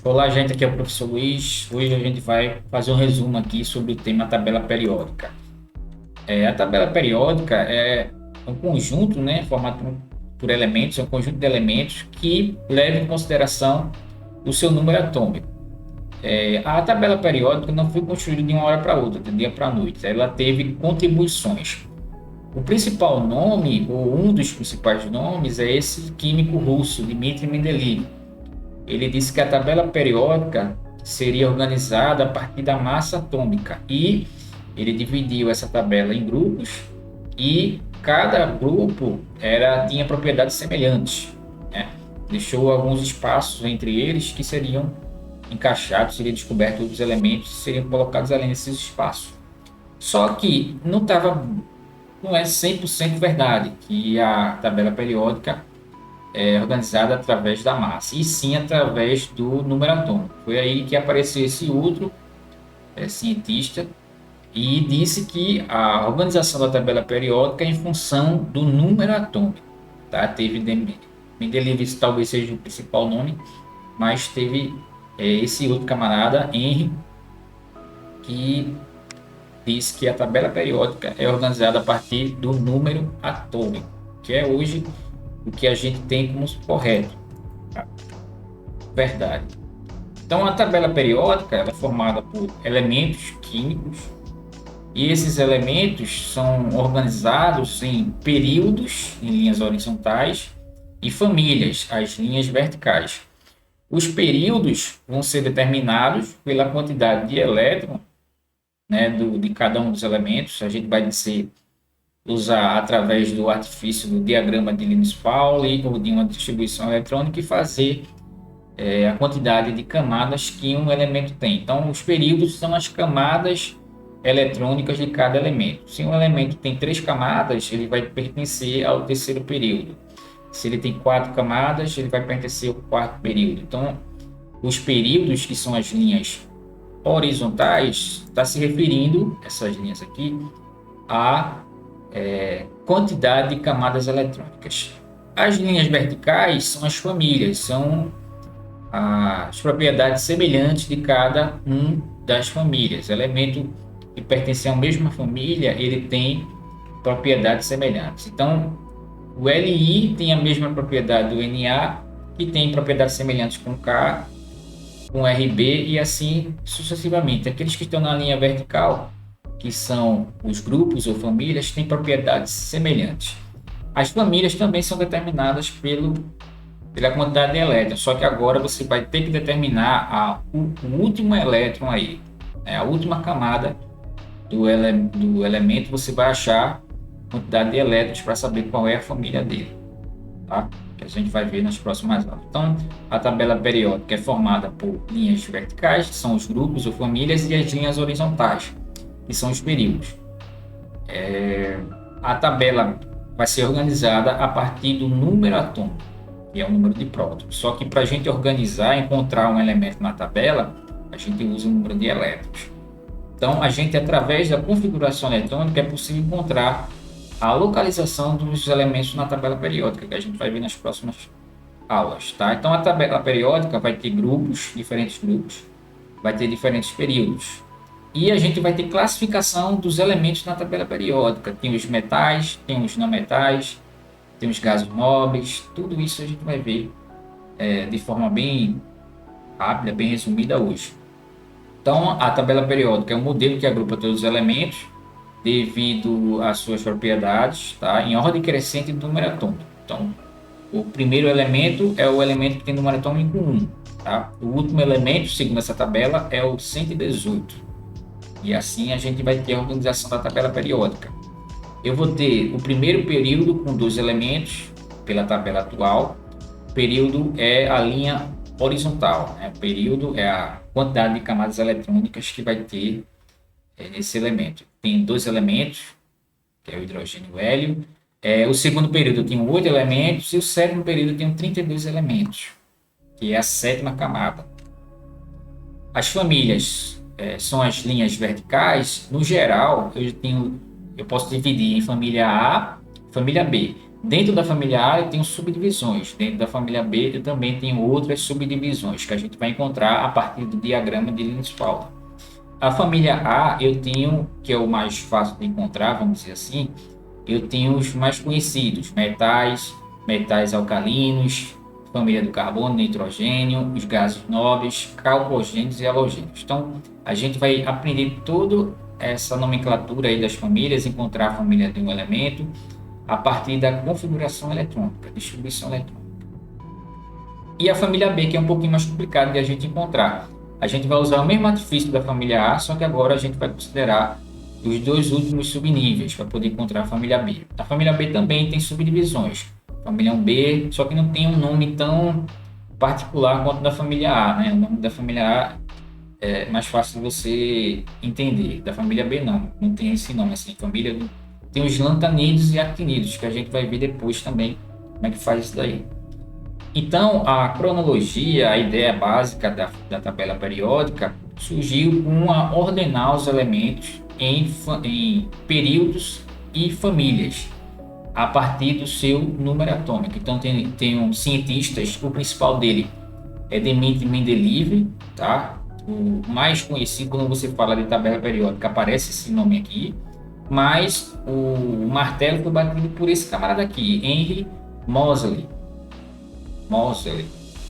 Olá, gente, aqui é o professor Luiz. Hoje a gente vai fazer um resumo aqui sobre o tema tabela periódica. A tabela periódica é um conjunto, né, formado por elementos, é um conjunto de elementos que leva em consideração o seu número atômico. A tabela periódica não foi construída de uma hora para outra, de dia para a noite. Ela teve contribuições. O principal nome, ou um dos principais nomes, é esse químico russo, Dmitry Mendeleev. Ele disse que a tabela periódica seria organizada a partir da massa atômica e ele dividiu essa tabela em grupos e cada grupo tinha propriedades semelhantes, né? Deixou alguns espaços entre eles que seriam encaixados, seria descoberto outros elementos que seriam colocados ali nesses espaços. Só que não é 100% verdade que a tabela periódica organizada através da massa, e sim através do número atômico. Foi aí que apareceu esse outro cientista e disse que a organização da tabela periódica é em função do número atômico. Tá? Mendeleev talvez seja o principal nome, mas teve esse outro camarada, Henry, que diz que a tabela periódica é organizada a partir do número atômico, que é hoje o que a gente tem como correto. Tá? Verdade. Então, a tabela periódica ela é formada por elementos químicos e esses elementos são organizados em períodos, em linhas horizontais, e famílias, as linhas verticais. Os períodos vão ser determinados pela quantidade de elétrons, né, de cada um dos elementos. A gente vai usar através do artifício do diagrama de Linus-Pauling ou de uma distribuição eletrônica e fazer a quantidade de camadas que um elemento tem. Então, os períodos são as camadas eletrônicas de cada elemento. Se um elemento tem 3 camadas, ele vai pertencer ao terceiro período. Se ele tem 4 camadas, ele vai pertencer ao quarto período. Então, os períodos, que são as linhas horizontais, está se referindo, essas linhas aqui, a quantidade de camadas eletrônicas. As linhas verticais são as famílias, são as propriedades semelhantes de cada um das famílias. Elemento que pertence à mesma família, ele tem propriedades semelhantes. Então, o Li tem a mesma propriedade do Na, que tem propriedades semelhantes com K, com Rb e assim sucessivamente. Aqueles que estão na linha vertical, que são os grupos ou famílias, têm propriedades semelhantes. As famílias também são determinadas pela quantidade de elétrons, só que agora você vai ter que determinar o último elétron aí, né? A última camada do elemento, você vai achar a quantidade de elétrons para saber qual é a família dele, tá? Que a gente vai ver nas próximas aulas. Então, a tabela periódica é formada por linhas verticais, que são os grupos ou famílias, e as linhas horizontais, que são os períodos. A tabela vai ser organizada a partir do número atômico, que é o número de prótons. Só que para a gente organizar, encontrar um elemento na tabela, a gente usa o número de elétrons. Então, através da configuração eletrônica, é possível encontrar a localização dos elementos na tabela periódica, que a gente vai ver nas próximas aulas. Tá? Então, a tabela periódica vai ter grupos, diferentes grupos, vai ter diferentes períodos. E a gente vai ter classificação dos elementos na tabela periódica. Tem os metais, tem os não metais, tem os gases nobres, tudo isso a gente vai ver de forma bem rápida, bem resumida hoje. Então, a tabela periódica é um modelo que agrupa todos os elementos devido às suas propriedades, tá? Em ordem crescente do número atômico. Então, o primeiro elemento é o elemento que tem número atômico 1. Tá? O último elemento, segundo essa tabela, é o 118. E assim a gente vai ter a organização da tabela periódica. Eu vou ter o primeiro período com 2 elementos, pela tabela atual. O período é a linha horizontal, né? O período é a quantidade de camadas eletrônicas que vai ter esse elemento. Tem 2 elementos, que é o hidrogênio e o hélio. O segundo período tem 8 elementos e o sétimo período tem 32 elementos, que é a 7ª camada. As famílias são as linhas verticais. No geral, eu posso dividir em família A e família B. Dentro da família A eu tenho subdivisões, dentro da família B eu também tenho outras subdivisões que a gente vai encontrar a partir do diagrama de Linus-Pauling. A família A eu tenho, que é o mais fácil de encontrar, vamos dizer assim, eu tenho os mais conhecidos, metais, metais alcalinos, família do carbono, nitrogênio, os gases nobres, calcogênios e halogênios. Então, a gente vai aprender toda essa nomenclatura aí das famílias, encontrar a família de um elemento a partir da configuração eletrônica, distribuição eletrônica. E a família B, que é um pouquinho mais complicado de a gente encontrar. A gente vai usar o mesmo artifício da família A, só que agora a gente vai considerar os dois últimos subníveis para poder encontrar a família B. A família B também tem subdivisões. Família 1B, só que não tem um nome tão particular quanto da família A, né? O nome da família A é mais fácil de você entender. Da família B não tem esse nome assim. Família tem os lantanídeos e actinídeos, que a gente vai ver depois também como é que faz isso daí. Então, a cronologia, a ideia básica da tabela periódica, surgiu com a ordenar os elementos em períodos e famílias, a partir do seu número atômico. Então, tem cientistas, o principal dele é Dmitry Mendeleev, tá? O mais conhecido, quando você fala de tabela periódica, aparece esse nome aqui, mas o martelo foi batido por esse camarada aqui, Henry Moseley,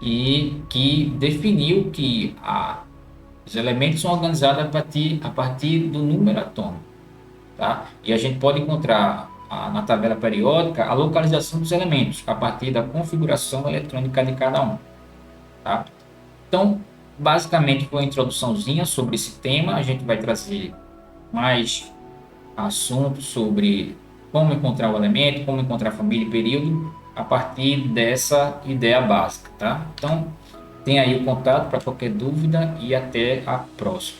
e que definiu que os elementos são organizados a partir do número atômico, tá? E a gente pode encontrar na tabela periódica a localização dos elementos a partir da configuração eletrônica de cada um, tá? Então, basicamente foi uma introduçãozinha sobre esse tema. A gente vai trazer mais assuntos sobre como encontrar o elemento, como encontrar família e período a partir dessa ideia básica, tá? Então, tem aí o contato para qualquer dúvida e até a próxima.